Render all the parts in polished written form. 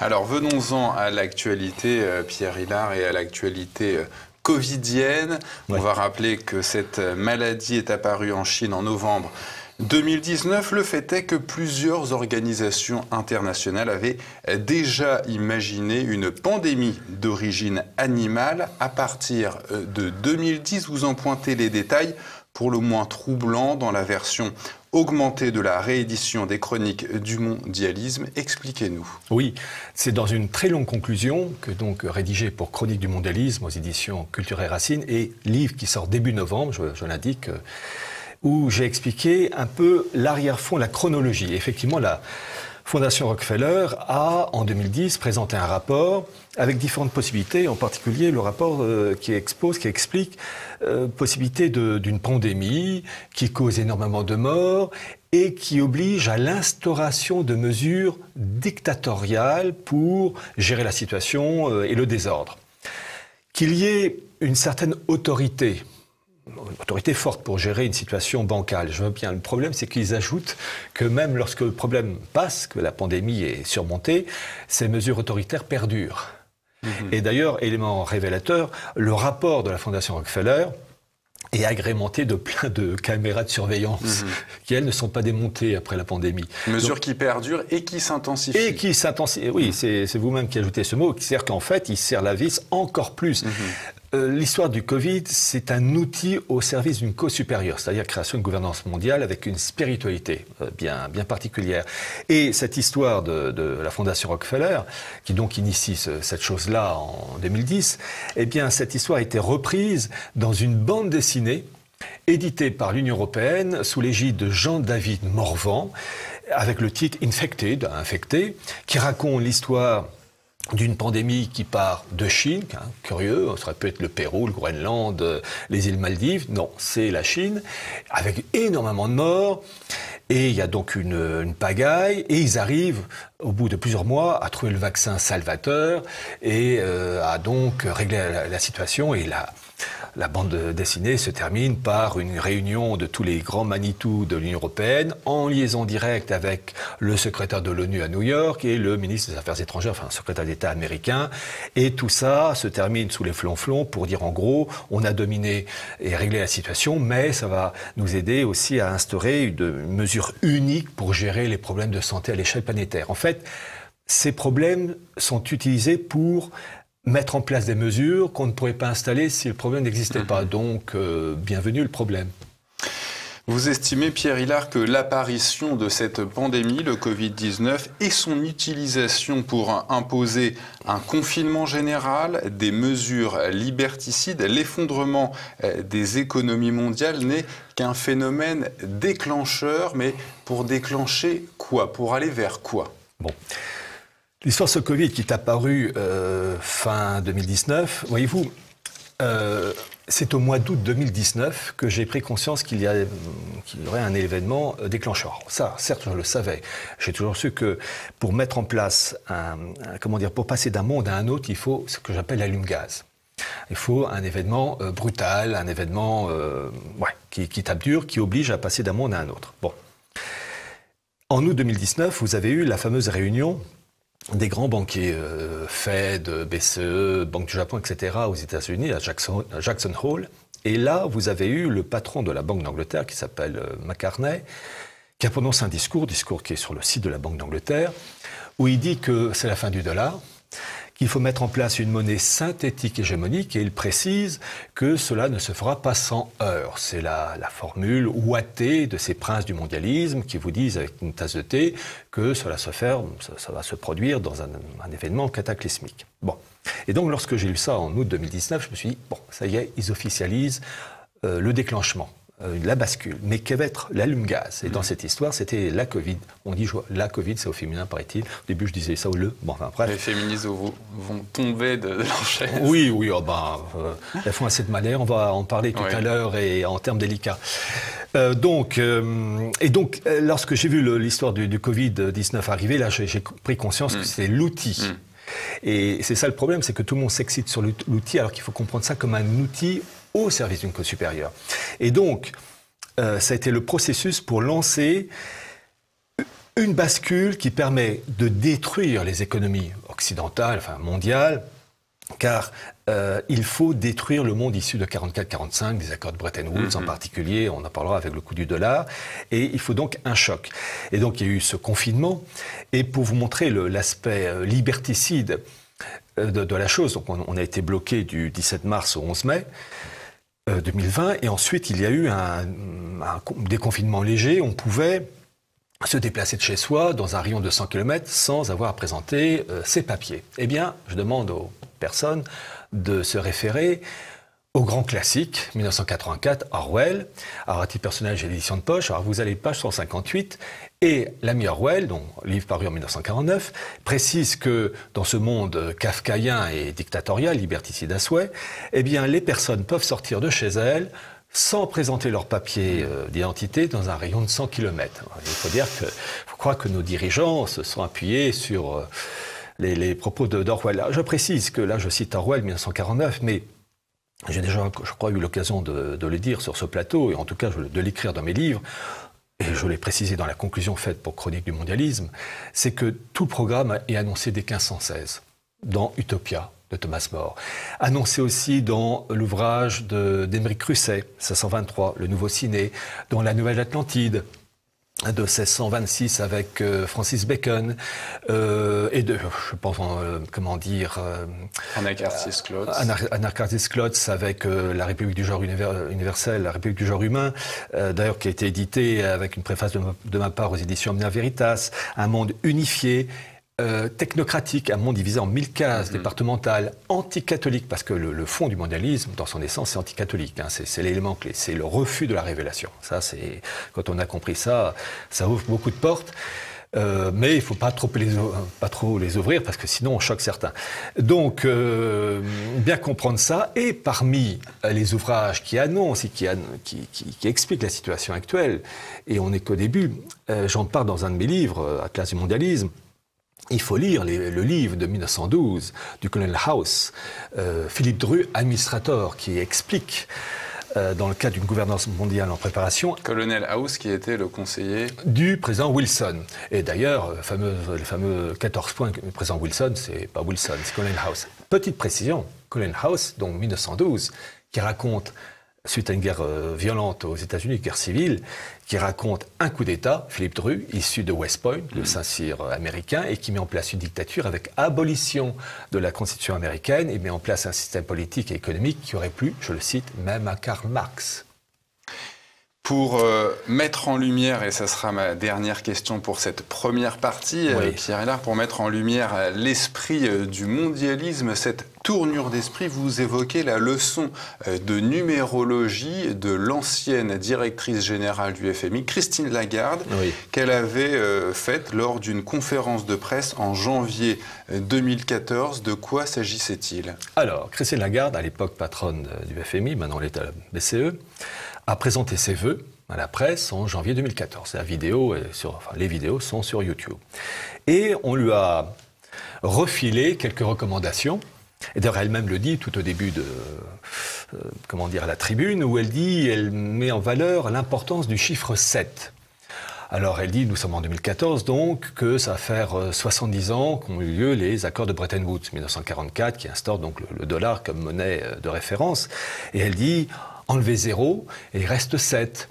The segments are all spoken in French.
Alors venons-en à l'actualité, Pierre Hilard, et à l'actualité covidienne. Ouais. On va rappeler que cette maladie est apparue en Chine en novembre 2019. Le fait est que plusieurs organisations internationales avaient déjà imaginé une pandémie d'origine animale. À partir de 2010, vous en pointez les détails pour le moins troublants dans la version augmentée de la réédition des chroniques du mondialisme. Expliquez-nous. Oui, c'est dans une très longue conclusion que donc rédigée pour Chroniques du mondialisme aux éditions Culture et Racines et livre qui sort début novembre, je l'indique, où j'ai expliqué un peu l'arrière-fond, la chronologie. Effectivement, la Fondation Rockefeller a, en 2010, présenté un rapport avec différentes possibilités, en particulier le rapport qui explique possibilité d'une pandémie qui cause énormément de morts et qui oblige à l'instauration de mesures dictatoriales pour gérer la situation et le désordre. Qu'il y ait une certaine autorité forte pour gérer une situation bancale. Je veux bien. Le problème, c'est qu'ils ajoutent que même lorsque le problème passe, que la pandémie est surmontée, ces mesures autoritaires perdurent. Et d'ailleurs, élément révélateur, le rapport de la Fondation Rockefeller est agrémenté de plein de caméras de surveillance qui, elles, ne sont pas démontées après la pandémie. Mesures qui perdurent et qui s'intensifient. Et qui s'intensifient. Oui, c'est vous-même qui ajoutez ce mot, c'est-à-dire qu'en fait, il serre la vis encore plus. L'histoire du Covid, c'est un outil au service d'une cause supérieure, c'est-à-dire création d'une gouvernance mondiale avec une spiritualité bien particulière. Et cette histoire de la Fondation Rockefeller, qui donc initie cette chose-là en 2010, eh bien, cette histoire a été reprise dans une bande dessinée éditée par l'Union européenne sous l'égide de Jean-David Morvan, avec le titre Infected, infecté, qui raconte l'histoire d'une pandémie qui part de Chine, curieux, ça aurait pu être le Pérou, le Groenland, les îles Maldives. Non, c'est la Chine, avec énormément de morts. Et il y a donc une pagaille, et ils arrivent, au bout de plusieurs mois, à trouver le vaccin salvateur, et à donc régler la situation. Et la bande dessinée se termine par une réunion de tous les grands Manitou de l'Union européenne, en liaison directe avec le secrétaire de l'ONU à New York et le ministre des Affaires étrangères, enfin, le secrétaire d'État américain. Et tout ça se termine sous les flonflons pour dire, en gros, on a dominé et réglé la situation, mais ça va nous aider aussi à instaurer une mesure unique pour gérer les problèmes de santé à l'échelle planétaire. En fait, ces problèmes sont utilisés pour mettre en place des mesures qu'on ne pourrait pas installer si le problème n'existait pas. Donc, bienvenue le problème. Vous estimez, Pierre Hilard, que l'apparition de cette pandémie, le Covid-19, et son utilisation pour imposer un confinement général, des mesures liberticides, l'effondrement des économies mondiales n'est qu'un phénomène déclencheur, mais pour déclencher quoi? Pour aller vers quoi? Bon. L'histoire de ce Covid qui est apparu fin 2019, voyez-vous, c'est au mois d'août 2019 que j'ai pris conscience qu'il y aurait un événement déclencheur. Ça, certes, je le savais. J'ai toujours su que pour mettre en place pour passer d'un monde à un autre, il faut ce que j'appelle l'allume-gaz. Il faut un événement brutal, un événement qui tape dur, qui oblige à passer d'un monde à un autre. Bon. En août 2019, vous avez eu la fameuse réunion des grands banquiers, Fed, BCE, Banque du Japon, etc., aux États-Unis, à Jackson Hole. Et là, vous avez eu le patron de la Banque d'Angleterre, qui s'appelle McCartney, qui a prononcé un discours qui est sur le site de la Banque d'Angleterre, où il dit que c'est la fin du dollar, qu'il faut mettre en place une monnaie synthétique hégémonique, et il précise que cela ne se fera pas sans heurts. C'est la formule ouatée de ces princes du mondialisme qui vous disent avec une tasse de thé que ça va se produire dans un événement cataclysmique. Bon. Et donc, lorsque j'ai lu ça en août 2019, je me suis dit, bon, ça y est, ils officialisent le déclenchement. La bascule. Mais quelle va être l'allume-gaz? Et dans cette histoire, c'était la Covid. On dit la Covid, c'est au féminin, paraît-il. Au début, je disais ça ou le. Bon, enfin, bref. Les féministes vont tomber de leur chaise. Oui, elles font assez de malheur. On va en parler tout à l'heure et en termes délicats. Donc, lorsque j'ai vu l'histoire du Covid-19 arriver, là, j'ai pris conscience que c'est l'outil. Et c'est ça le problème, c'est que tout le monde s'excite sur l'outil, alors qu'il faut comprendre ça comme un outil au service d'une cause supérieure. Et donc, ça a été le processus pour lancer une bascule qui permet de détruire les économies occidentale, enfin mondiale, car il faut détruire le monde issu de 44-45, des accords de Bretton Woods en particulier, on en parlera avec le coût du dollar, et il faut donc un choc. Et donc il y a eu ce confinement, et pour vous montrer l'aspect liberticide de la chose, donc on a été bloqué du 17 mars au 11 mai 2020, et ensuite il y a eu un déconfinement léger, on pouvait se déplacer de chez soi dans un rayon de 100 km sans avoir à présenter ses papiers. Eh bien, je demande aux personnes de se référer au grand classique, 1984, Orwell. Alors, à titre personnel, j'ai l'édition de poche. Alors, vous allez page 158. Et l'ami Orwell, dont livre paru en 1949, précise que dans ce monde kafkaïen et dictatorial, liberticide à souhait, eh bien, les personnes peuvent sortir de chez elles sans présenter leur papier d'identité dans un rayon de 100 km. Il faut croire que nos dirigeants se sont appuyés sur les propos d'Orwell. Je précise que là, je cite Orwell 1949, mais j'ai déjà, je crois, eu l'occasion de le dire sur ce plateau, et en tout cas de l'écrire dans mes livres, et je l'ai précisé dans la conclusion faite pour Chronique du mondialisme, c'est que tout le programme est annoncé dès 1516, dans Utopia de Thomas More. Annoncé aussi dans l'ouvrage d'Émeric Crusset, 1623, Le Nouveau Ciné, dans La Nouvelle Atlantide, de 1626 avec Francis Bacon je pense Anaxarchis Klotz. Anaxarchis Klotz avec la République du genre universel, la République du genre humain, d'ailleurs qui a été édité avec une préface de ma part aux éditions Omnia Veritas, un monde unifié, technocratique, un monde divisé en 1000 cases départementales, anticatholique, parce que le fond du mondialisme, dans son essence, c'est anticatholique. Hein, c'est l'élément clé, c'est le refus de la révélation. Ça, quand on a compris ça, ça ouvre beaucoup de portes. Mais il ne faut pas trop les ouvrir, parce que sinon on choque certains. Donc, bien comprendre ça, et parmi les ouvrages qui annoncent et qui expliquent la situation actuelle, et on n'est qu'au début, j'en parle dans un de mes livres, Atlas du mondialisme. Il faut lire le livre de 1912 du colonel House, Philippe Dru, administrateur, qui explique, dans le cadre d'une gouvernance mondiale en préparation... Colonel House, qui était le conseiller... du président Wilson. Et d'ailleurs, le fameux 14 points du président Wilson, c'est pas Wilson, c'est Colonel House. Petite précision, Colonel House, donc 1912, qui raconte, suite à une guerre violente aux États-Unis, une guerre civile, qui raconte un coup d'État, Philippe Dru, issu de West Point, le Saint-Cyr américain, et qui met en place une dictature avec abolition de la Constitution américaine et met en place un système politique et économique qui aurait plu, je le cite, même à Karl Marx. Pour mettre en lumière, et ça sera ma dernière question pour cette première partie, oui. Pierre Hélard, pour mettre en lumière l'esprit du mondialisme, cette tournure d'esprit, vous évoquez la leçon de numérologie de l'ancienne directrice générale du FMI, Christine Lagarde, oui. Qu'elle avait faite lors d'une conférence de presse en janvier 2014. De quoi s'agissait-il? Alors, Christine Lagarde, à l'époque patronne du FMI, maintenant elle est à la BCE, a présenté ses vœux à la presse en janvier 2014. Les vidéos sont sur YouTube. Et on lui a refilé quelques recommandations. Et d'ailleurs, elle-même le dit tout au début de la tribune, où elle met en valeur l'importance du chiffre 7. Alors elle dit, nous sommes en 2014, donc que ça va faire 70 ans qu'ont eu lieu les accords de Bretton Woods, 1944, qui instaurent donc le dollar comme monnaie de référence. Et elle dit, enlevez 0 et il reste 7.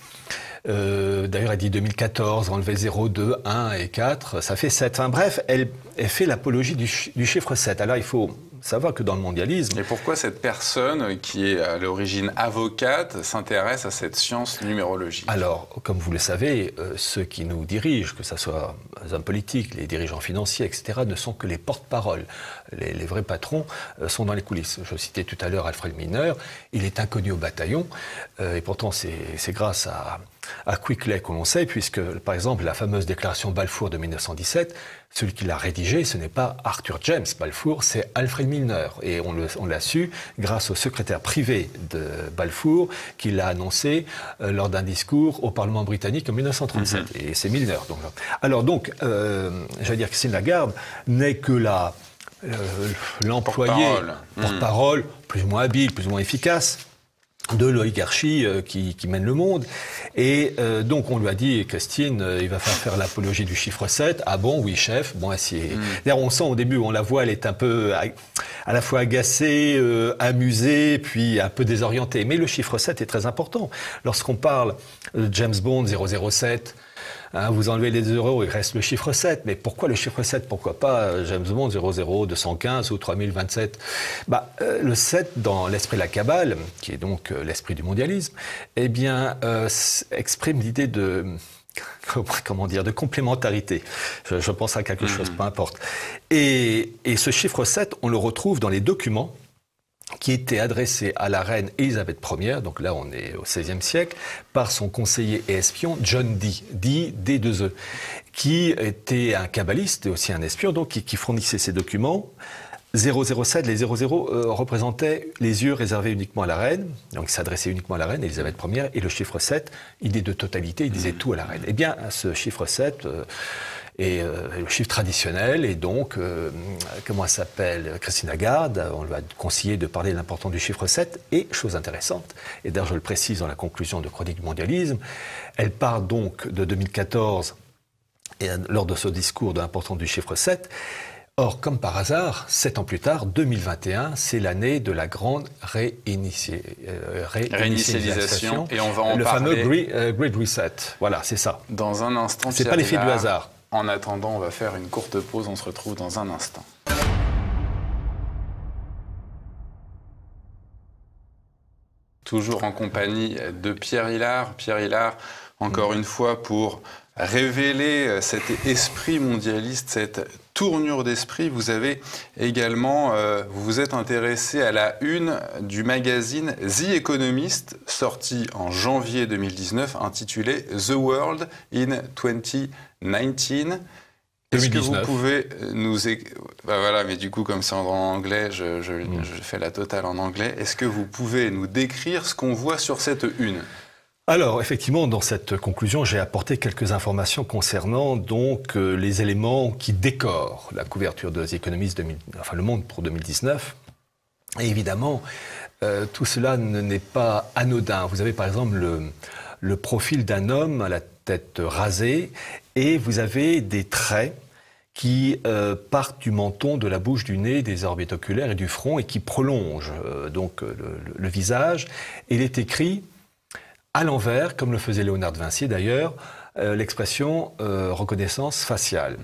D'ailleurs, elle dit 2014, enlever 0, 2, 1 et 4, ça fait 7. Enfin bref, elle fait l'apologie du chiffre 7. Alors il faut savoir que dans le mondialisme... Et pourquoi cette personne, qui est à l'origine avocate, s'intéresse à cette science numérologique? Alors, comme vous le savez, ceux qui nous dirigent, que ce soit les hommes politiques, les dirigeants financiers, etc., ne sont que les porte-paroles. Les vrais patrons sont dans les coulisses. Je citais tout à l'heure Alfred Milner, il est inconnu au bataillon, et pourtant c'est grâce à Quickley qu'on sait, puisque, par exemple, la fameuse déclaration Balfour de 1917, celui qui l'a rédigée, ce n'est pas Arthur James Balfour, c'est Alfred Milner. Et on l'a su grâce au secrétaire privé de Balfour, qui l'a annoncé lors d'un discours au Parlement britannique en 1937. Et c'est Milner. J'allais dire que Christine Lagarde n'est que l'employé, porte-parole, plus ou moins habile, plus ou moins efficace, de l'oligarchie qui mène le monde. Et donc on lui a dit, Christine, il va falloir faire l'apologie du chiffre 7. Ah bon, oui chef. Bon, d'ailleurs on sent au début, on la voit, elle est un peu à la fois agacée, amusée, puis un peu désorientée. Mais le chiffre 7 est très important. Lorsqu'on parle de James Bond 007, vous enlevez les 0, il reste le chiffre 7. Mais pourquoi le chiffre 7 ? Pourquoi pas James Bond 00215 ou 3027 ? Le 7, dans l'esprit de la Kabbale, qui est donc l'esprit du mondialisme, eh bien, exprime l'idée de complémentarité. Je pense à quelque chose, peu importe. Et ce chiffre 7, on le retrouve dans les documents qui était adressé à la reine Élisabeth Ier, donc là on est au XVIe siècle, par son conseiller et espion John Dee, D2E, qui était un kabbaliste et aussi un espion, donc qui fournissait ces documents. 007, les 00 représentaient les yeux réservés uniquement à la reine, donc il s'adressait uniquement à la reine Élisabeth Ier, et le chiffre 7, idée de totalité, il disait tout à la reine. Eh bien, ce chiffre 7... et le chiffre traditionnel, et donc, comment elle s'appelle, Christine Lagarde, on lui a conseillé de parler de l'importance du chiffre 7, et chose intéressante, et d'ailleurs je le précise dans la conclusion de Chronique du mondialisme, elle parle donc de 2014, et lors de ce discours de l'importance du chiffre 7, or, comme par hasard, 7 ans plus tard, 2021, c'est l'année de la grande réinitialisation, et on va en le parler. fameux Great Reset, voilà, c'est ça. Dans un instant, c'est pas l'effet du hasard. En attendant, on va faire une courte pause, on se retrouve dans un instant. Toujours en compagnie de Pierre Hilard. Pierre Hilard, encore une fois, pour révéler cet esprit mondialiste, cette tournure d'esprit. Vous avez également, vous vous êtes intéressé à la une du magazine The Economist, sorti en janvier 2019, intitulé The World in 2019. Est-ce que vous pouvez nous... voilà, mais du coup, comme c'est en anglais, je fais la totale en anglais. Est-ce que vous pouvez nous décrire ce qu'on voit sur cette une ? Alors, effectivement, dans cette conclusion, j'ai apporté quelques informations concernant donc les éléments qui décorent la couverture de The Economist, Le Monde pour 2019. Et évidemment, tout cela n'est pas anodin. Vous avez par exemple le profil d'un homme à la tête rasée, et vous avez des traits qui partent du menton, de la bouche, du nez, des orbites oculaires et du front, et qui prolongent donc le visage. Et il est écrit à l'envers, comme le faisait Léonard de Vinci d'ailleurs, l'expression reconnaissance faciale.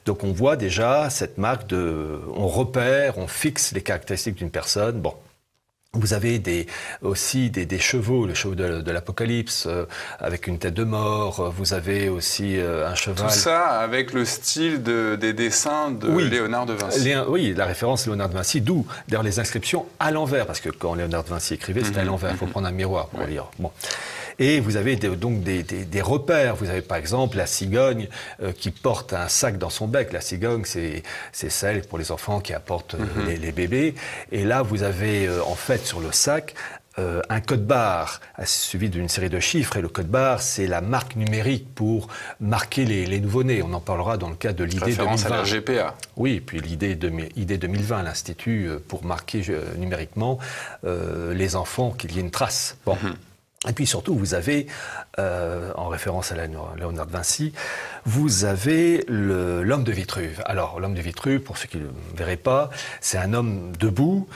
Donc on voit déjà cette marque on repère, on fixe les caractéristiques d'une personne. Bon. Vous avez aussi des chevaux, le chevaux de l'Apocalypse, avec une tête de mort. Vous avez aussi un cheval. Tout ça avec le style des dessins de Léonard de Vinci. Oui, la référence Léonard de Vinci, d'où d'ailleurs les inscriptions à l'envers, parce que quand Léonard de Vinci écrivait, c'était à l'envers. Il faut prendre un miroir pour lire. Bon. Et vous avez donc des repères. Vous avez par exemple la cigogne qui porte un sac dans son bec. La cigogne, c'est celle pour les enfants qui apportent les bébés. Et là, vous avez en fait sur le sac un code barre suivi d'une série de chiffres. Et le code barre, c'est la marque numérique pour marquer les nouveau-nés. On en parlera dans le cadre de l'idée 2020. Référence à la GPA. Oui, puis l'idée 2020, l'Institut pour marquer numériquement les enfants, qu'il y ait une trace. Bon. Et puis surtout, vous avez, en référence à Léonard de Vinci, vous avez l'homme de Vitruve. Alors, l'homme de Vitruve, pour ceux qui ne le verraient pas, c'est un homme debout,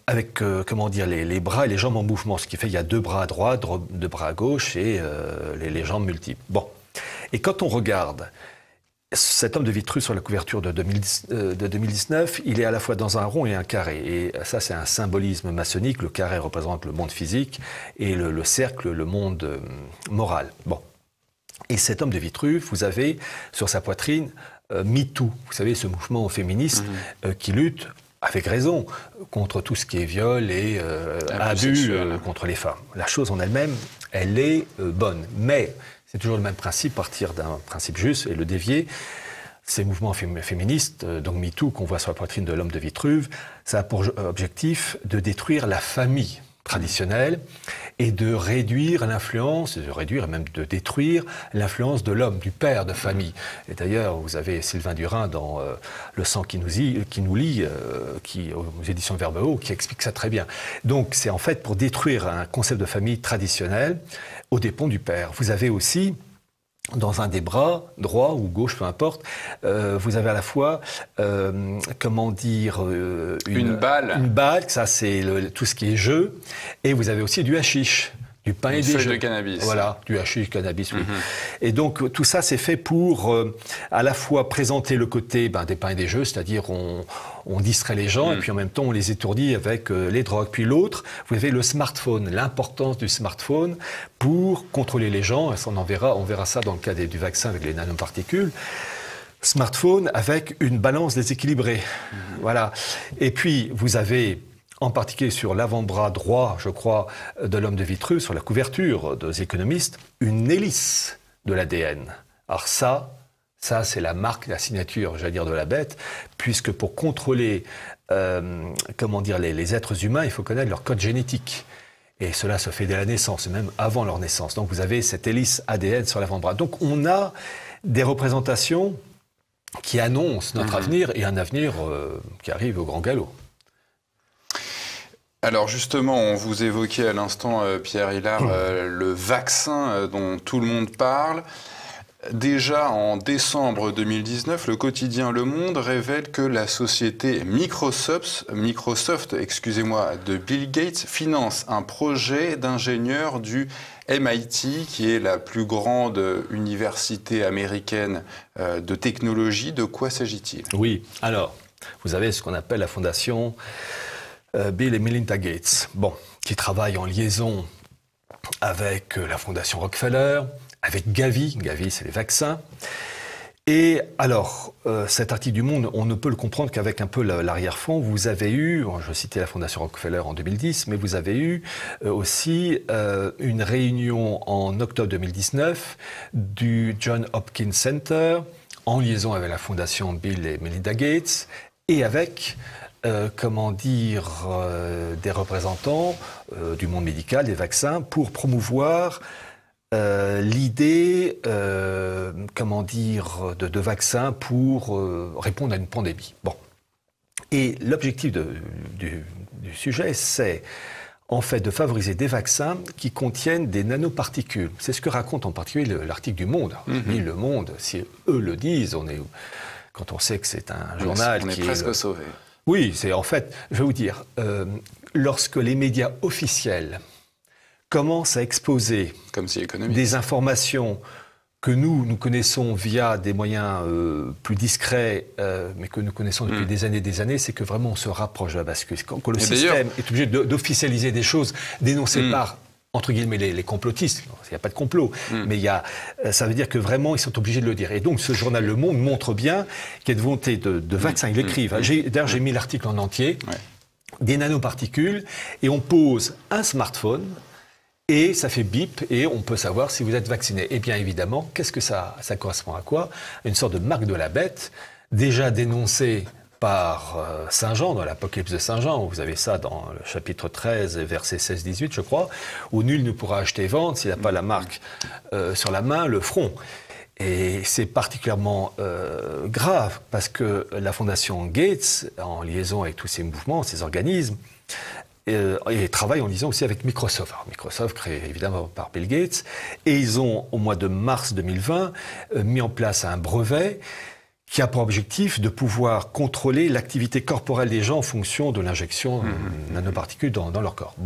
avec, les bras et les jambes en mouvement. Ce qui fait qu'il y a 2 bras à droite, 2 bras à gauche et les jambes multiples. Bon. Et quand on regarde cet homme de Vitruve sur la couverture de 2019, il est à la fois dans un rond et un carré. Et ça, c'est un symbolisme maçonnique. Le carré représente le monde physique et le cercle, le monde moral. Bon. Et cet homme de Vitruve, vous avez sur sa poitrine MeToo. Vous savez, ce mouvement féministe qui lutte, avec raison, contre tout ce qui est viol et abus contre les femmes. La chose en elle-même, elle est bonne. Mais c'est toujours le même principe, partir d'un principe juste et le dévier. Ces mouvements féministes, donc MeToo, qu'on voit sur la poitrine de l'homme de Vitruve, ça a pour objectif de détruire la famille. traditionnelle et de réduire l'influence, et même de détruire l'influence de l'homme, du père de famille. Et d'ailleurs, vous avez Sylvain Durin dans Le sang qui nous lie, aux éditions Verbeau, qui explique ça très bien. Donc c'est en fait pour détruire un concept de famille traditionnel aux dépens du père. Vous avez aussi, dans un des bras, droit ou gauche, peu importe, vous avez à la fois, une balle. Une balle, ça c'est tout ce qui est jeu, et vous avez aussi du hashish, du pain et des jeux. De cannabis. Voilà, du hashish, cannabis, oui. Et donc tout ça c'est fait pour à la fois présenter le côté des pains et des jeux, c'est-à-dire on distrait les gens et puis en même temps on les étourdit avec les drogues. Puis l'autre, vous avez le smartphone, l'importance du smartphone pour contrôler les gens. On verra ça dans le cas du vaccin avec les nanoparticules. Smartphone avec une balance déséquilibrée. Voilà. Et puis vous avez en particulier sur l'avant-bras droit, je crois, de l'homme de Vitruve, sur la couverture des économistes, une hélice de l'ADN. Alors ça c'est la marque, la signature, j'allais dire, de la bête, puisque pour contrôler, les êtres humains, il faut connaître leur code génétique. Et cela se fait dès la naissance, même avant leur naissance. Donc vous avez cette hélice ADN sur l'avant-bras. Donc on a des représentations qui annoncent notre avenir, et un avenir qui arrive au grand galop. Alors justement, on vous évoquait à l'instant, Pierre Hilard, le vaccin dont tout le monde parle. Déjà en décembre 2019, le quotidien Le Monde révèle que la société Microsoft, de Bill Gates finance un projet d'ingénieur du MIT, qui est la plus grande université américaine de technologie. De quoi s'agit-il? Oui, alors, vous avez ce qu'on appelle la fondation Bill et Melinda Gates, qui travaille en liaison avec la fondation Rockefeller, avec Gavi, c'est les vaccins. Et alors, cet article du Monde, on ne peut le comprendre qu'avec un peu l'arrière-fond. Vous avez eu, je citais la fondation Rockefeller en 2010, mais vous avez eu aussi une réunion en octobre 2019 du Johns Hopkins Center, en liaison avec la fondation Bill et Melinda Gates, et avec des représentants du monde médical, des vaccins, pour promouvoir l'idée, de vaccins pour répondre à une pandémie. Et l'objectif du sujet, c'est en fait de favoriser des vaccins qui contiennent des nanoparticules. C'est ce que raconte en particulier l'article du Monde. Le Monde, si eux le disent, quand on sait que c'est un journal qui est presque sauvé. Oui, c'est en fait, je vais vous dire, lorsque les médias officiels commencent à exposer des informations que nous connaissons via des moyens plus discrets, mais que nous connaissons depuis des années, c'est que vraiment on se rapproche de la bascule. Quand le système est obligé d'officialiser des choses dénoncées par, entre guillemets, les complotistes. Il n'y a pas de complot, mais ça veut dire que vraiment ils sont obligés de le dire. Et donc ce journal Le Monde montre bien qu'il y a une volonté de vaccins. Ils l'écrivent. D'ailleurs, j'ai mis l'article en entier. Des nanoparticules, et on pose un smartphone, et ça fait bip, et on peut savoir si vous êtes vacciné. Et bien évidemment, qu'est-ce que ça correspond à quoi? Une sorte de marque de la bête, déjà dénoncée par Saint Jean, dans l'Apocalypse de Saint Jean. Vous avez ça dans le chapitre 13, versets 16-18, je crois, où nul ne pourra acheter et vendre s'il n'a pas la marque sur la main, le front. Et c'est particulièrement grave, parce que la fondation Gates, en liaison avec tous ces mouvements, ces organismes, et travaille en liaison aussi avec Microsoft. Alors, Microsoft, créé évidemment par Bill Gates, et ils ont, au mois de mars 2020, mis en place un brevet qui a pour objectif de pouvoir contrôler l'activité corporelle des gens en fonction de l'injection de nanoparticules dans leur corps.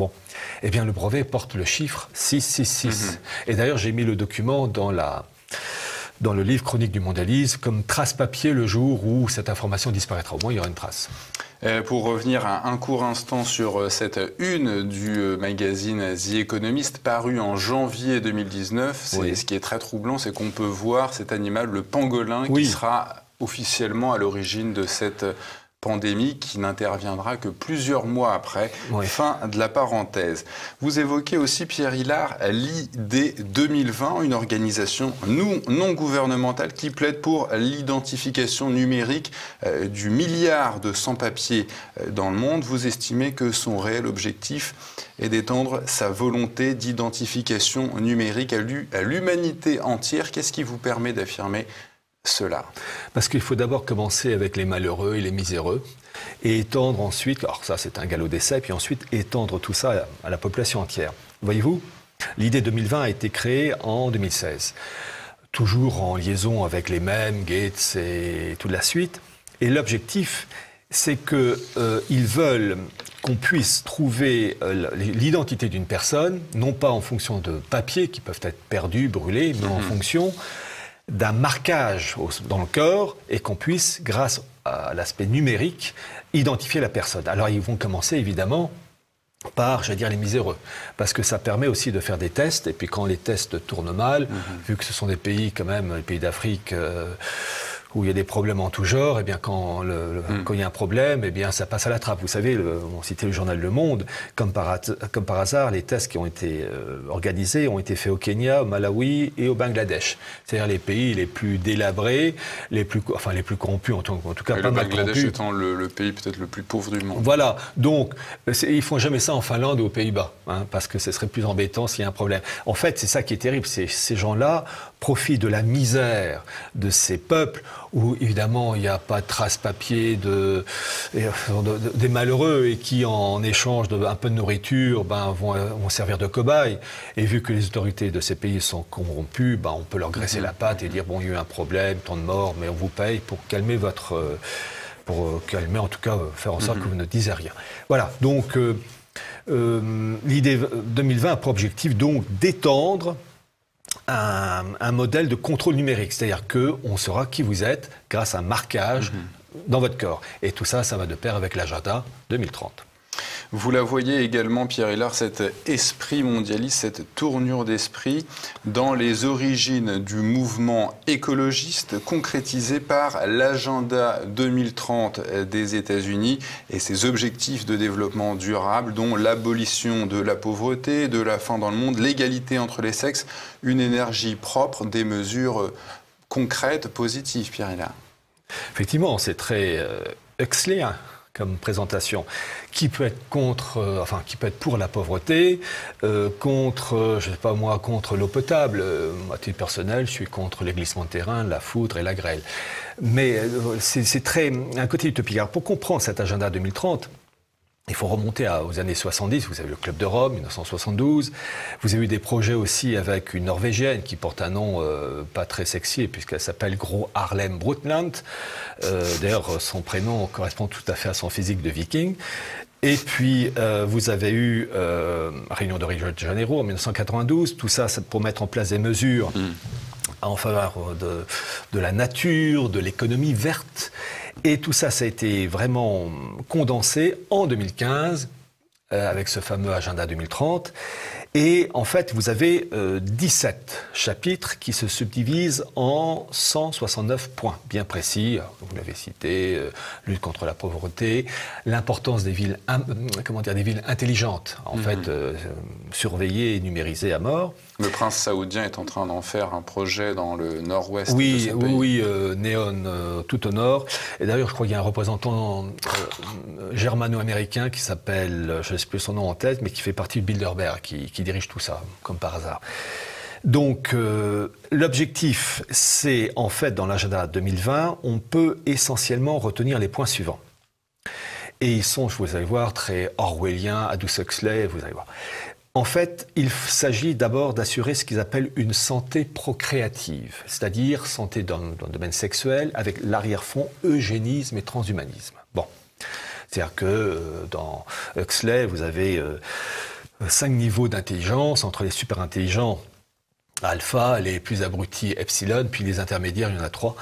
Eh bien, le brevet porte le chiffre 666. Et d'ailleurs, j'ai mis le document dans le livre Chronique du mondialisme comme trace papier le jour où cette information disparaîtra. Au moins, il y aura une trace. Pour revenir un court instant sur cette une du magazine The Economist, paru en janvier 2019, ce qui est très troublant, c'est qu'on peut voir cet animal, le pangolin, qui sera officiellement à l'origine de cette pandémie qui n'interviendra que plusieurs mois après, fin de la parenthèse. Vous évoquez aussi, Pierre Hilard, l'ID 2020, une organisation non gouvernementale qui plaide pour l'identification numérique du milliard de sans-papiers dans le monde. Vous estimez que son réel objectif est d'étendre sa volonté d'identification numérique à l'humanité entière. Qu'est-ce qui vous permet d'affirmer cela? Parce qu'il faut d'abord commencer avec les malheureux et les miséreux et étendre ensuite, alors ça c'est un galop d'essai, puis ensuite étendre tout ça à la population entière. Voyez-vous, l'idée 2020 a été créée en 2016, toujours en liaison avec les mêmes, Gates et toute la suite. Et l'objectif, c'est qu'ils veulent qu'on puisse trouver l'identité d'une personne, non pas en fonction de papiers qui peuvent être perdus, brûlés, mais en fonction d'un marquage dans le corps et qu'on puisse, grâce à l'aspect numérique, identifier la personne. Alors ils vont commencer évidemment par, les miséreux, parce que ça permet aussi de faire des tests, et puis quand les tests tournent mal, vu que ce sont des pays quand même, les pays d'Afrique, où il y a des problèmes en tout genre, et bien quand il y a un problème, et bien ça passe à la trappe. Vous savez, on citait le journal Le Monde, comme par hasard, les tests qui ont été organisés ont été faits au Kenya, au Malawi et au Bangladesh. C'est-à-dire les pays les plus délabrés, les plus corrompus, en tout cas pas mal corrompus. Le Bangladesh étant le pays peut-être le plus pauvre du monde. Voilà, donc ils font jamais ça en Finlande ou aux Pays-Bas, parce que ce serait plus embêtant s'il y a un problème. En fait, c'est ça qui est terrible, ces gens-là profitent de la misère de ces peuples où évidemment il n'y a pas de traces papier des malheureux et qui en échange d'un peu de nourriture vont servir de cobayes. Et vu que les autorités de ces pays sont corrompues, on peut leur graisser la patte et dire bon, il y a eu un problème, tant de morts, mais on vous paye pour calmer en tout cas faire en sorte que vous ne disiez rien. Voilà, donc l'idée 2020 a pour objectif donc d'étendre un modèle de contrôle numérique, c'est-à-dire qu'on saura qui vous êtes grâce à un marquage dans votre corps. Et tout ça, ça va de pair avec l'agenda 2030. Vous la voyez également, Pierre Hilard, cet esprit mondialiste, cette tournure d'esprit dans les origines du mouvement écologiste concrétisé par l'agenda 2030 des États-Unis et ses objectifs de développement durable, dont l'abolition de la pauvreté, de la faim dans le monde, l'égalité entre les sexes, une énergie propre, des mesures concrètes, positives, Pierre Hilard. Effectivement, c'est très huxleyien comme présentation, qui peut être qui peut être pour la pauvreté, contre l'eau potable. À titre personnel, je suis contre les glissements de terrain, la foudre et la grêle. Mais c'est un côté utopique. Alors, pour comprendre cet agenda 2030, il faut remonter aux années 70, vous avez le Club de Rome, 1972. Vous avez eu des projets aussi avec une Norvégienne qui porte un nom pas très sexy, puisqu'elle s'appelle Gro Harlem Brundtland. D'ailleurs, son prénom correspond tout à fait à son physique de viking. Et puis, vous avez eu Réunion de Rio de Janeiro en 1992. Tout ça, c'est pour mettre en place des mesures en faveur de la nature, de l'économie verte. Et tout ça, ça a été vraiment condensé en 2015 avec ce fameux agenda 2030. Et en fait, vous avez 17 chapitres qui se subdivisent en 169 points bien précis. Vous l'avez cité, lutte contre la pauvreté, l'importance des villes, des villes intelligentes, en fait, surveillées et numérisées à mort. Le prince saoudien est en train d'en faire un projet dans le nord-ouest de ce pays. Oui, Neom, tout au nord. Et d'ailleurs, je crois qu'il y a un représentant germano-américain qui s'appelle, je ne sais plus son nom en tête, mais qui fait partie de Bilderberg, qui dirige tout ça, comme par hasard. Donc, l'objectif, c'est en fait, dans l'agenda 2020, on peut essentiellement retenir les points suivants. Et ils sont, vous allez voir, très orwelliens, Aldous Huxley, vous allez voir. En fait, il s'agit d'abord d'assurer ce qu'ils appellent une santé procréative, c'est-à-dire santé dans le domaine sexuel, avec l'arrière-fond eugénisme et transhumanisme. Bon, c'est-à-dire que dans Huxley, vous avez 5 niveaux d'intelligence, entre les super intelligents, alpha, les plus abrutis, epsilon, puis les intermédiaires, il y en a 3,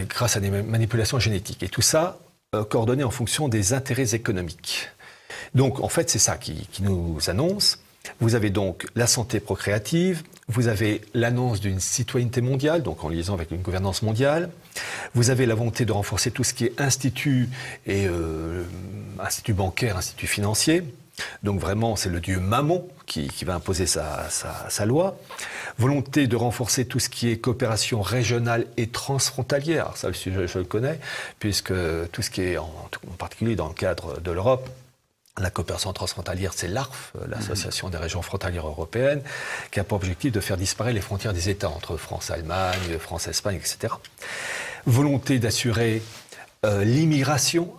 grâce à des manipulations génétiques. Et tout ça coordonné en fonction des intérêts économiques. Donc, en fait, c'est ça qui nous annonce. Vous avez donc la santé procréative, vous avez l'annonce d'une citoyenneté mondiale, donc en liaison avec une gouvernance mondiale. Vous avez la volonté de renforcer tout ce qui est institut et institut bancaire, institut financier. Donc vraiment, c'est le dieu Mammon qui va imposer sa loi. Volonté de renforcer tout ce qui est coopération régionale et transfrontalière. Ça, le sujet, je le connais, puisque tout ce qui est, en particulier dans le cadre de l'Europe, la coopération transfrontalière, c'est l'ARF, l'Association des régions frontalières européennes, qui a pour objectif de faire disparaître les frontières des États entre France-Allemagne, France-Espagne, etc. Volonté d'assurer l'immigration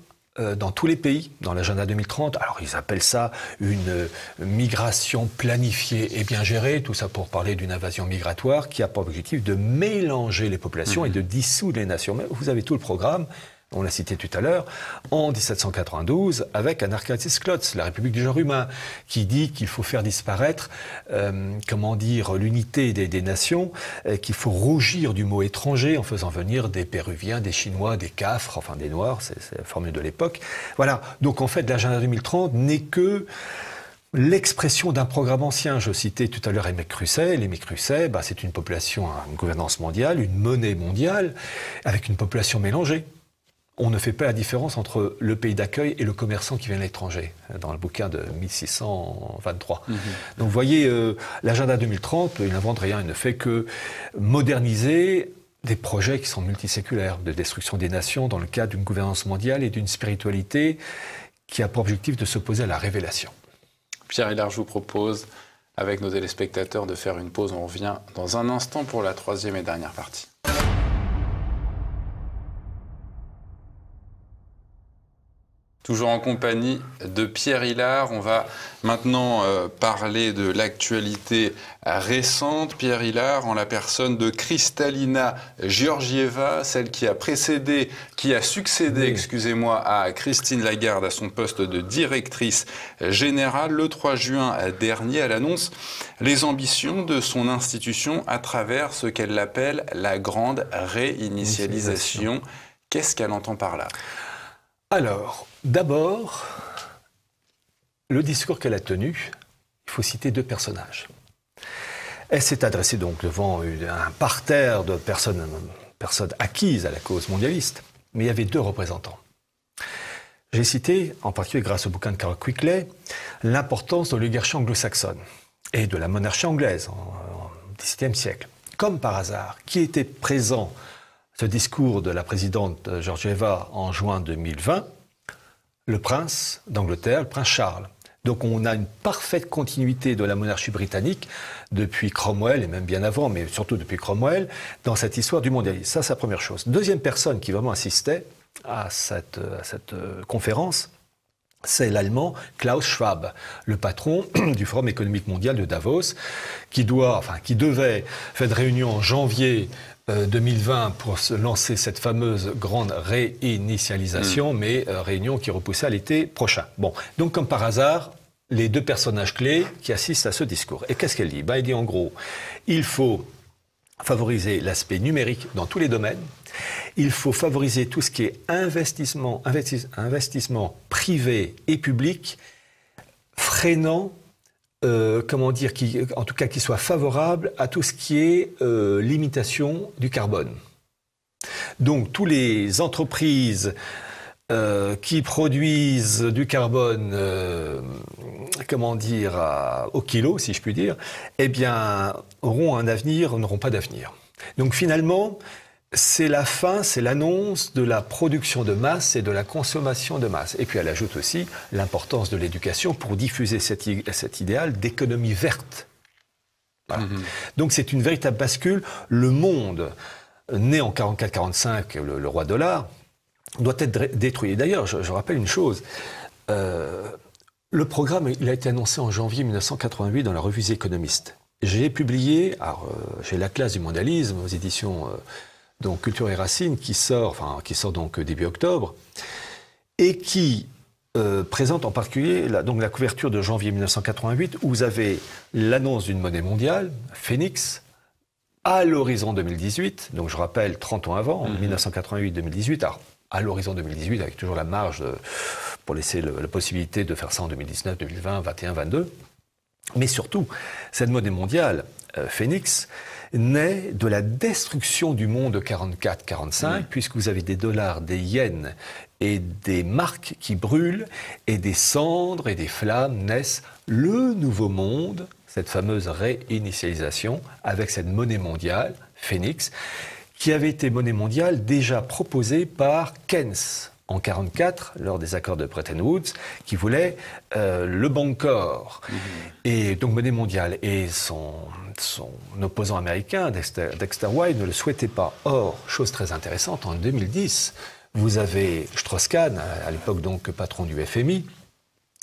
dans tous les pays, dans l'agenda 2030. Alors, ils appellent ça une migration planifiée et bien gérée, tout ça pour parler d'une invasion migratoire qui a pour objectif de mélanger les populations et de dissoudre les nations. Mais vous avez tout le programme. On l'a cité tout à l'heure, en 1792, avec Anarchakis Klotz, la République du genre humain, qui dit qu'il faut faire disparaître, l'unité des nations, qu'il faut rougir du mot étranger en faisant venir des Péruviens, des Chinois, des Cafres, enfin des Noirs, c'est la formule de l'époque. Voilà, donc en fait, l'agenda 2030 n'est que l'expression d'un programme ancien. Je citais tout à l'heure Aimé Cruset. Aimé Cruset, c'est une population, une gouvernance mondiale, une monnaie mondiale, avec une population mélangée. On ne fait pas la différence entre le pays d'accueil et le commerçant qui vient de l'étranger, dans le bouquin de 1623. Donc vous voyez, l'agenda 2030, il n'invente rien, il ne fait que moderniser des projets qui sont multiséculaires, de destruction des nations dans le cadre d'une gouvernance mondiale et d'une spiritualité qui a pour objectif de s'opposer à la révélation. Pierre Hilard, je vous propose, avec nos téléspectateurs, de faire une pause. On revient dans un instant pour la troisième et dernière partie. Toujours en compagnie de Pierre Hilard, on va maintenant parler de l'actualité récente. Pierre Hilard, en la personne de Kristalina Georgieva, celle qui a succédé, excusez-moi, à Christine Lagarde à son poste de directrice générale. Le 3 juin dernier, elle annonce les ambitions de son institution à travers ce qu'elle appelle la grande réinitialisation. Qu'est-ce qu'elle entend par là ? Alors, d'abord, le discours qu'elle a tenu, il faut citer deux personnages. Elle s'est adressée donc devant un parterre de personnes acquises à la cause mondialiste, mais il y avait deux représentants. J'ai cité, en particulier grâce au bouquin de Carol Quigley, l'importance de l'oligarchie anglo-saxonne et de la monarchie anglaise au XVIIe siècle. Comme par hasard, qui était présent ce discours de la présidente Georgieva en juin 2020, le prince d'Angleterre, le prince Charles. Donc on a une parfaite continuité de la monarchie britannique depuis Cromwell, et même bien avant, mais surtout depuis Cromwell, dans cette histoire du mondialisme. Ça, c'est la première chose. Deuxième personne qui vraiment assistait à cette conférence, c'est l'Allemand Klaus Schwab, le patron du Forum économique mondial de Davos, qui devait faire une réunion en janvier 2020 pour se lancer cette fameuse grande réinitialisation, mais réunion qui est repoussée à l'été prochain. Bon, donc comme par hasard, les deux personnages clés qui assistent à ce discours. Et qu'est-ce qu'elle dit ? Elle dit en gros, il faut favoriser l'aspect numérique dans tous les domaines. Il faut favoriser tout ce qui est investissement privé et public, freinant, qui soit favorable à tout ce qui est limitation du carbone. Donc, toutes les entreprises qui produisent du carbone, au kilo, si je puis dire, auront un avenir, n'auront pas d'avenir. Donc, finalement, c'est l'annonce de la production de masse et de la consommation de masse. Et puis elle ajoute aussi l'importance de l'éducation pour diffuser cet idéal d'économie verte. Voilà. Donc c'est une véritable bascule. Le monde, né en 44-45, le roi dollar, doit être détruit. Et d'ailleurs, je rappelle une chose. Le programme, il a été annoncé en janvier 1988 dans la revue The Economist. J'ai publié, j'ai la classe du mondialisme aux éditions donc Culture et Racines, qui sort donc début octobre, et qui présente en particulier la couverture de janvier 1988, où vous avez l'annonce d'une monnaie mondiale, Phoenix, à l'horizon 2018, donc je rappelle 30 ans avant, en 1988-2018, alors à l'horizon 2018, avec toujours la marge pour laisser la possibilité de faire ça en 2019, 2020, 2021, 2022. Mais surtout, cette monnaie mondiale, Phoenix, naît de la destruction du monde de 44-45, puisque vous avez des dollars, des yens et des marques qui brûlent, et des cendres et des flammes naissent le nouveau monde, cette fameuse réinitialisation, avec cette monnaie mondiale, Phoenix, qui avait été monnaie mondiale déjà proposée par Keynes en 1944, lors des accords de Bretton Woods, qui voulait le Bancor. Et donc monnaie mondiale. Et son opposant américain, Dexter White, ne le souhaitait pas. Or, chose très intéressante, en 2010, vous avez Strauss-Kahn, à l'époque donc patron du FMI,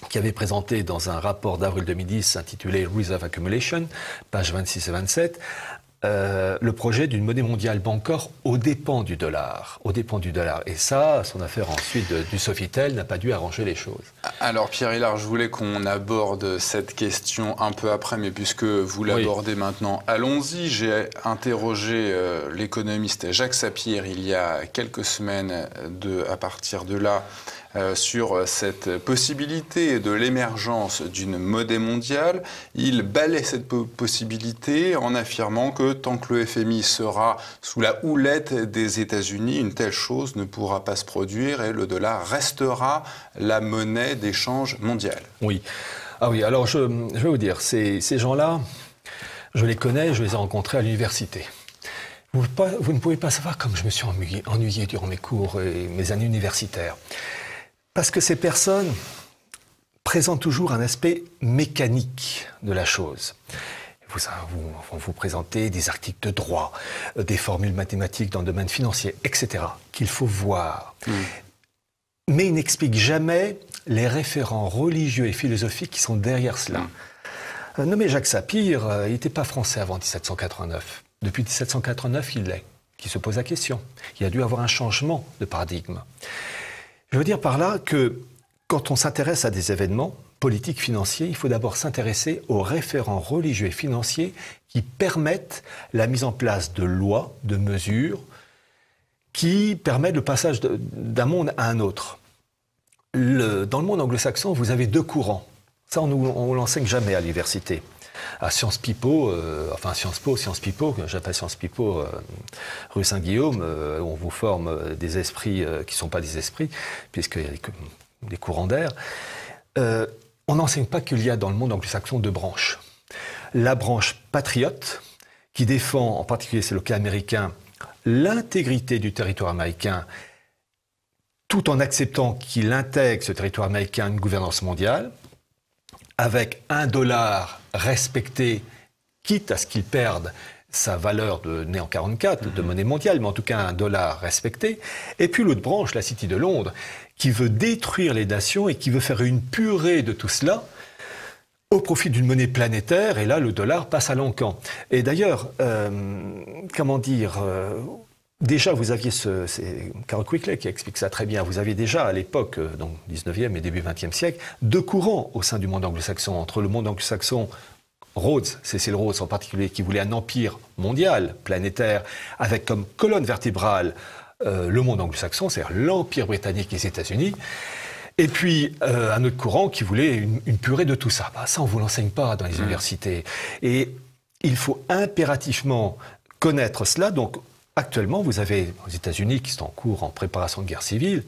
qui avait présenté dans un rapport d'avril 2010 intitulé Reserve Accumulation, pages 26 et 27, le projet d'une monnaie mondiale Bancor aux dépens du dollar. Et ça, son affaire ensuite du Sofitel n'a pas dû arranger les choses. Alors Pierre Hillard, je voulais qu'on aborde cette question un peu après, mais puisque vous l'abordez maintenant, allons-y. J'ai interrogé l'économiste Jacques Sapir il y a quelques semaines à partir de là, sur cette possibilité de l'émergence d'une monnaie mondiale. Il balaie cette possibilité en affirmant que tant que le FMI sera sous la houlette des États-Unis, une telle chose ne pourra pas se produire et le dollar restera la monnaie d'échange mondiale. Oui. Ah oui, alors je vais vous dire, ces gens-là, je les connais, je les ai rencontrés à l'université. Vous ne pouvez pas savoir comme je me suis ennuyé durant mes cours et mes années universitaires. Parce que ces personnes présentent toujours un aspect mécanique de la chose. Vous vont vous présenter des articles de droit, des formules mathématiques dans le domaine financier, etc., qu'il faut voir. Mais ils n'expliquent jamais les référents religieux et philosophiques qui sont derrière cela. Nommé Jacques Sapir, il n'était pas français avant 1789. Depuis 1789, il l'est. Qui se pose la question. Il a dû avoir un changement de paradigme. Je veux dire par là que quand on s'intéresse à des événements politiques, financiers, il faut d'abord s'intéresser aux référents religieux et financiers qui permettent la mise en place de lois, de mesures, qui permettent le passage d'un monde à un autre. Dans le monde anglo-saxon, vous avez deux courants. Ça, on ne l'enseigne jamais à l'université. À Sciences Po, j'appelle Sciences Po, rue Saint-Guillaume, où on vous forme des esprits qui ne sont pas des esprits, puisqu'il y a des courants d'air. On n'enseigne pas qu'il y a dans le monde anglo-saxon deux branches. La branche patriote, qui défend, en particulier c'est le cas américain, l'intégrité du territoire américain, tout en acceptant qu'il intègre ce territoire américain une gouvernance mondiale, avec un dollar respecté, quitte à ce qu'il perde sa valeur né en 1944, de monnaie mondiale, mais en tout cas un dollar respecté. Et puis l'autre branche, la City de Londres, qui veut détruire les nations et qui veut faire une purée de tout cela au profit d'une monnaie planétaire. Et là, le dollar passe à l'encan. Et d'ailleurs, déjà, vous aviez c'est Carol Quigley qui explique ça très bien. Vous aviez déjà, à l'époque, donc 19e et début 20e siècle, deux courants au sein du monde anglo-saxon. Entre le monde anglo-saxon, Rhodes, Cecil Rhodes en particulier, qui voulait un empire mondial, planétaire, avec comme colonne vertébrale le monde anglo-saxon, c'est-à-dire l'Empire britannique et les États-Unis. Et puis, un autre courant qui voulait une purée de tout ça. Ça, on ne vous l'enseigne pas dans les universités. Et il faut impérativement connaître cela. Donc, actuellement, vous avez aux États-Unis qui sont en cours en préparation de guerre civile,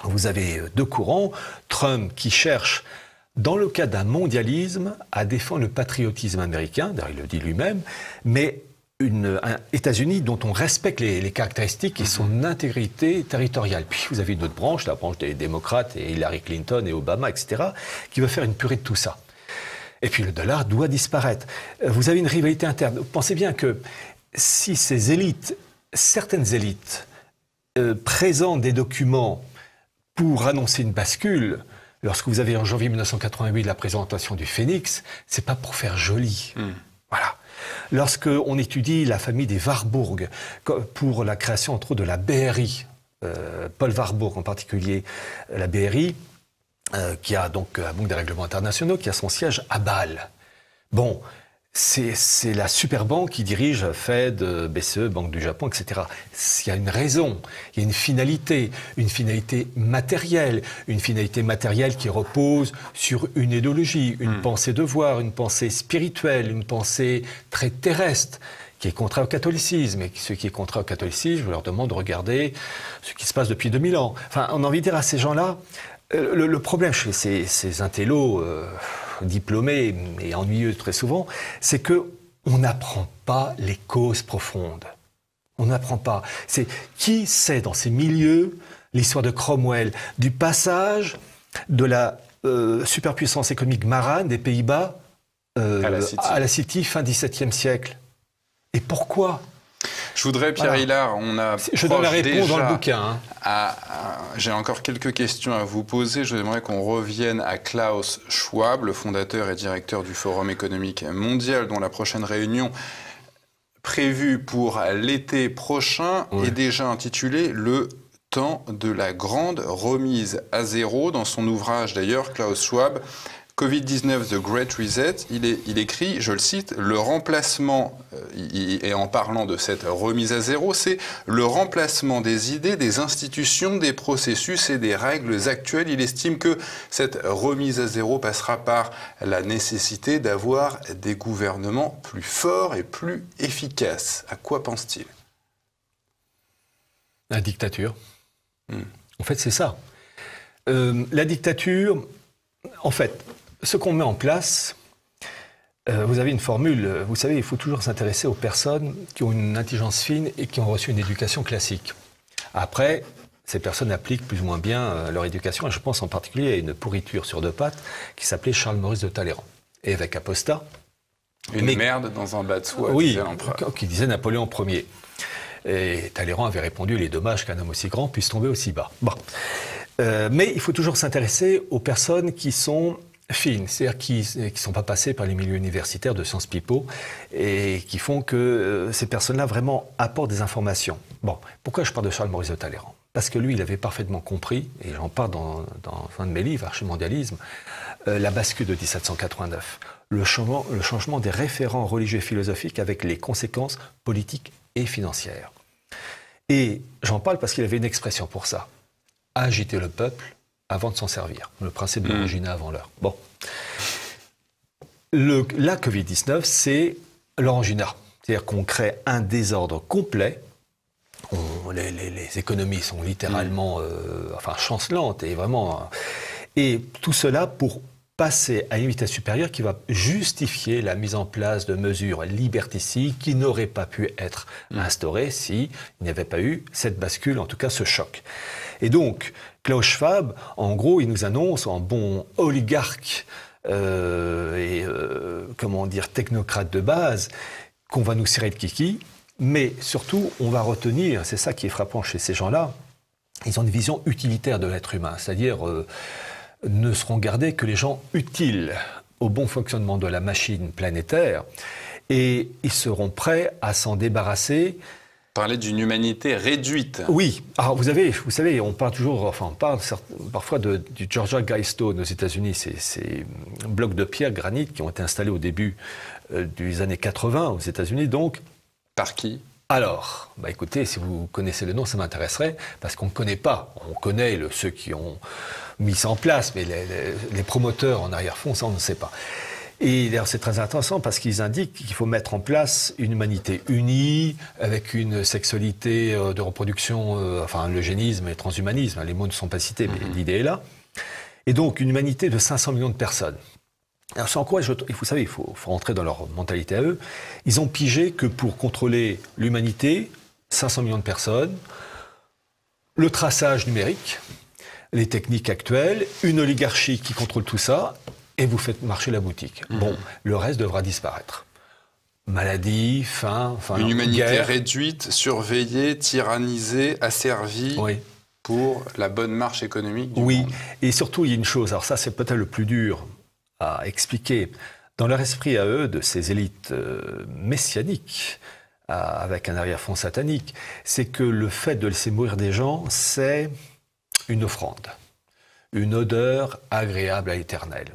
vous avez deux courants. Trump qui cherche, dans le cas d'un mondialisme, à défendre le patriotisme américain, d'ailleurs il le dit lui-même, mais un États-Unis dont on respecte les caractéristiques et son intégrité territoriale. Puis vous avez une autre branche, la branche des démocrates et Hillary Clinton et Obama, etc., qui veut faire une purée de tout ça. Et puis le dollar doit disparaître. Vous avez une rivalité interne. Pensez bien que si ces élites, certaines élites, présentent des documents pour annoncer une bascule, lorsque vous avez en janvier 1988 la présentation du Phoenix, c'est pas pour faire joli. Voilà. Lorsqu'on étudie la famille des Warburg, pour la création entre autres de la BRI, Paul Warburg en particulier, la BRI, qui a donc la Banque des règlements internationaux, qui a son siège à Bâle. Bon, c'est la super banque qui dirige Fed, BCE, Banque du Japon, etc. Il y a une raison, il y a une finalité matérielle, qui repose sur une idéologie, une pensée de devoir, une pensée spirituelle, une pensée très terrestre, qui est contraire au catholicisme. Et ceux qui est contraire au catholicisme, je leur demande de regarder ce qui se passe depuis 2000 ans. Enfin, on a envie de dire à ces gens-là, le problème chez ces intellos diplômés, mais ennuyeux très souvent, c'est que on n'apprend pas les causes profondes. On n'apprend pas. C'est qui sait dans ces milieux l'histoire de Cromwell, du passage de la superpuissance économique marane des Pays-Bas à la City fin XVIIe siècle. Et pourquoi ? Je voudrais, Pierre Hillard, je donne la réponse dans le bouquin. J'ai encore quelques questions à vous poser. J'aimerais qu'on revienne à Klaus Schwab, le fondateur et directeur du Forum économique mondial, dont la prochaine réunion prévue pour l'été prochain est déjà intitulée « Le temps de la grande remise à zéro ». Dans son ouvrage, d'ailleurs, Klaus Schwab, Covid-19, The Great Reset, il écrit, je le cite, le remplacement, et en parlant de cette remise à zéro, c'est le remplacement des idées, des institutions, des processus et des règles actuelles. Il estime que cette remise à zéro passera par la nécessité d'avoir des gouvernements plus forts et plus efficaces. À quoi pense-t-il ? La dictature. En fait, c'est ça. La dictature, en fait, ce qu'on met en place, vous avez une formule, vous savez, il faut toujours s'intéresser aux personnes qui ont une intelligence fine et qui ont reçu une éducation classique. Après, ces personnes appliquent plus ou moins bien leur éducation, et je pense en particulier à une pourriture sur deux pattes qui s'appelait Charles-Maurice de Talleyrand, évêque apostat. Une merde dans un bas de soie, oui, qui disait Napoléon Ier. Et Talleyrand avait répondu, il est dommage qu'un homme aussi grand puisse tomber aussi bas. Bon. Mais il faut toujours s'intéresser aux personnes qui sont fines, c'est-à-dire qui ne sont pas passées par les milieux universitaires de Sciences Po et qui font que ces personnes-là vraiment apportent des informations. Bon, pourquoi je parle de Charles-Maurice de Talleyrand ? Parce que lui, il avait parfaitement compris, et j'en parle dans un de mes livres, Archimondialisme, la bascule de 1789, le changement des référents religieux et philosophiques avec les conséquences politiques et financières. Et j'en parle parce qu'il avait une expression pour ça. Agiter le peuple avant de s'en servir. Le principe de l'origine avant l'heure. Bon. La Covid-19, c'est l'orangina. C'est-à-dire qu'on crée un désordre complet. Les économies sont littéralement chancelantes et vraiment. Et tout cela pour passer à une vitesse supérieure qui va justifier la mise en place de mesures liberticides qui n'auraient pas pu être instaurées s'il n'y avait pas eu cette bascule, en tout cas ce choc. Et donc, Klaus Schwab, en gros, il nous annonce, en bon oligarque technocrate de base, qu'on va nous serrer le kiki, mais surtout, on va retenir, c'est ça qui est frappant chez ces gens-là, ils ont une vision utilitaire de l'être humain, c'est-à-dire ne seront gardés que les gens utiles au bon fonctionnement de la machine planétaire, et ils seront prêts à s'en débarrasser. Parler d'une humanité réduite. Oui. Alors, vous savez, on parle parfois du Georgia Guidestone aux États-Unis, ces blocs de pierre, granit, qui ont été installés au début des années 80 aux États-Unis, donc. Par qui ? Alors, écoutez, si vous connaissez le nom, ça m'intéresserait, parce qu'on ne connaît pas. On connaît ceux qui ont mis ça en place, mais les promoteurs en arrière-fond, ça, on ne sait pas. Et d'ailleurs, c'est très intéressant parce qu'ils indiquent qu'il faut mettre en place une humanité unie, avec une sexualité de reproduction, l'eugénisme et le transhumanisme. Les mots ne sont pas cités, mais l'idée est là. Et donc, une humanité de 500 millions de personnes. Alors, c'est en quoi, vous savez, il faut rentrer dans leur mentalité à eux. Ils ont pigé que pour contrôler l'humanité, 500 millions de personnes, le traçage numérique, les techniques actuelles, une oligarchie qui contrôle tout ça, et vous faites marcher la boutique. Bon, le reste devra disparaître. Maladie, faim, une humanité guerre. Réduite, surveillée, tyrannisée, asservie pour la bonne marche économique du monde. Et surtout, il y a une chose, alors ça c'est peut-être le plus dur à expliquer, dans leur esprit à eux, de ces élites messianiques, avec un arrière-fond satanique, c'est que le fait de laisser mourir des gens, c'est une offrande. Une odeur agréable à l'éternel.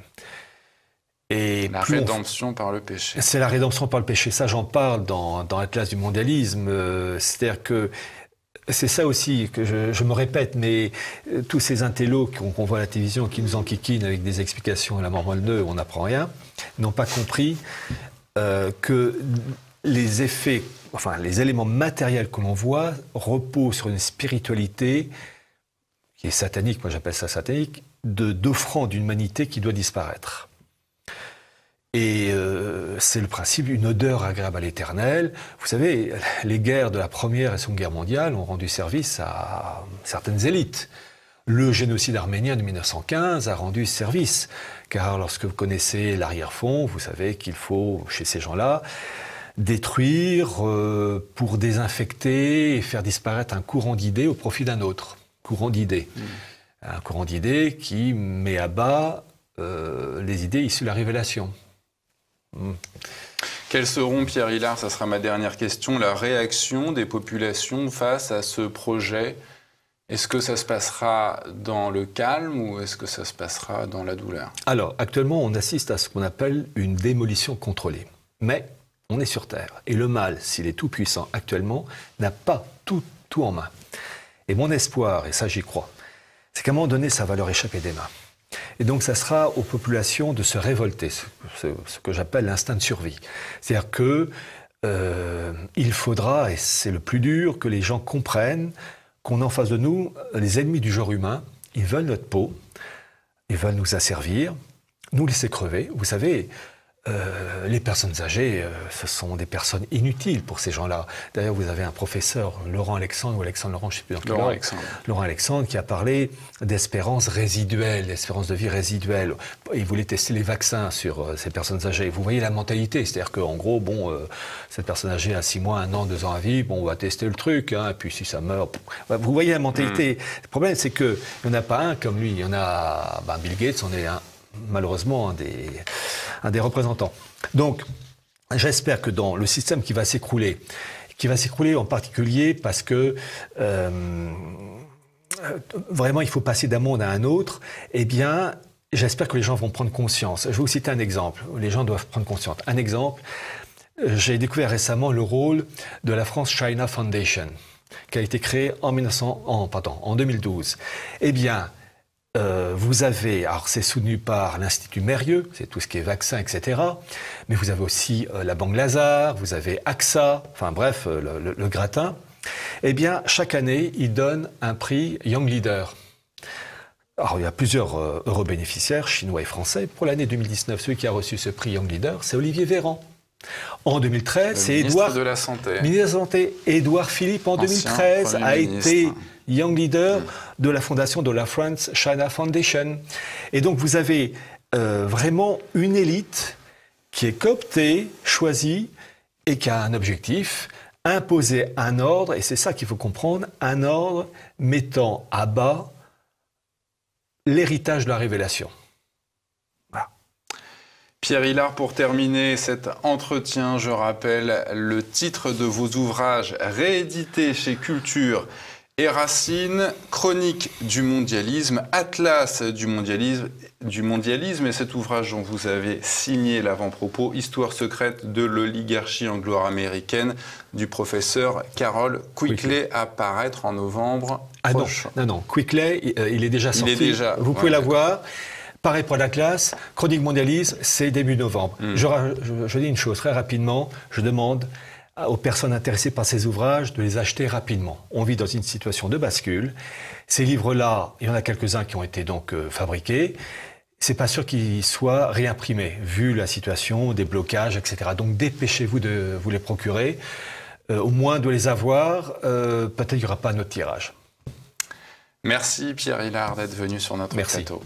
Et la rédemption par le péché. C'est la rédemption par le péché. Ça, j'en parle dans l'Atlas du mondialisme. C'est-à-dire que c'est ça aussi que je me répète, mais tous ces intellos qu'on voit à la télévision, qui nous enquiquinent avec des explications à la mort moelle où on n'apprend rien, n'ont pas compris que les effets, enfin les éléments matériels que l'on voit reposent sur une spiritualité qui est satanique, moi j'appelle ça satanique, d'offrande d'humanité qui doit disparaître. Et c'est le principe d'une odeur agréable à l'éternel. Vous savez, les guerres de la Première et la Seconde Guerre mondiale ont rendu service à certaines élites. Le génocide arménien de 1915 a rendu service, car lorsque vous connaissez l'arrière-fond, vous savez qu'il faut, chez ces gens-là, détruire pour désinfecter et faire disparaître un courant d'idées au profit d'un autre. Courant d'idées. Un courant d'idées qui met à bas les idées issues de la révélation. Quelles seront, Pierre Hilard, ça sera ma dernière question, la réaction des populations face à ce projet? Est-ce que ça se passera dans le calme ou est-ce que ça se passera dans la douleur? Alors, actuellement, on assiste à ce qu'on appelle une démolition contrôlée. Mais on est sur Terre. Et le mal, s'il est tout puissant actuellement, n'a pas tout en main. Et mon espoir, et ça j'y crois, c'est qu'à un moment donné, ça va leur échapper des mains. Et donc, ça sera aux populations de se révolter, ce que j'appelle l'instinct de survie. C'est-à-dire que il faudra, et c'est le plus dur, que les gens comprennent qu'on a en face de nous les ennemis du genre humain. Ils veulent notre peau, ils veulent nous asservir, nous laisser crever. Vous savez, les personnes âgées, ce sont des personnes inutiles pour ces gens-là. D'ailleurs, vous avez un professeur, Laurent Alexandre, ou Alexandre Laurent, je ne sais plus dans quel ordre. Laurent Alexandre, qui a parlé d'espérance résiduelle, d'espérance de vie résiduelle. Il voulait tester les vaccins sur ces personnes âgées. Vous voyez la mentalité, c'est-à-dire qu'en gros, bon, cette personne âgée a 6 mois, 1 an, 2 ans à vivre, bon, on va tester le truc, hein, et puis si ça meurt... Vous voyez la mentalité. Le problème, c'est qu'il n'y en a pas un comme lui. Il y en a... Bill Gates, on est malheureusement un des représentants. Donc, j'espère que dans le système qui va s'écrouler en particulier parce que vraiment il faut passer d'un monde à un autre, eh bien, j'espère que les gens vont prendre conscience. Je vais vous citer un exemple. Les gens doivent prendre conscience. Un exemple, j'ai découvert récemment le rôle de la France China Foundation, qui a été créée en 2012. Eh bien, vous avez, alors c'est soutenu par l'Institut Mérieux, c'est tout ce qui est vaccin, etc. Mais vous avez aussi la Banque Lazare, vous avez AXA, enfin bref, le gratin. Eh bien, chaque année, ils donnent un prix Young Leader. Alors, il y a plusieurs heureux bénéficiaires, chinois et français. Pour l'année 2019, celui qui a reçu ce prix Young Leader, c'est Olivier Véran. En 2013, c'est Ministre de la Santé. Ministre de la Santé. Édouard Philippe, en 2013, a été Young Leader de la fondation de la France China Foundation. Et donc, vous avez vraiment une élite qui est cooptée, choisie, et qui a un objectif, imposer un ordre, et c'est ça qu'il faut comprendre, un ordre mettant à bas l'héritage de la révélation. Pierre Hilard, pour terminer cet entretien, je rappelle le titre de vos ouvrages réédités chez Culture et Racine, Chronique du mondialisme, Atlas du mondialisme, et cet ouvrage dont vous avez signé l'avant-propos, Histoire secrète de l'oligarchie anglo-américaine, du professeur Carroll Quigley, à paraître en novembre prochain. Non, Quigley, il est déjà sorti. Vous pouvez l'avoir. Pareil pour l'Atlas, Chronique mondialisme, c'est début novembre. Je dis une chose très rapidement, je demande aux personnes intéressées par ces ouvrages de les acheter rapidement. On vit dans une situation de bascule. Ces livres-là, il y en a quelques-uns qui ont été donc fabriqués. C'est pas sûr qu'ils soient réimprimés, vu la situation, des blocages, etc. Donc dépêchez-vous de vous les procurer, au moins de les avoir. Peut-être qu'il n'y aura pas un autre tirage. Merci Pierre Hilard d'être venu sur notre plateau.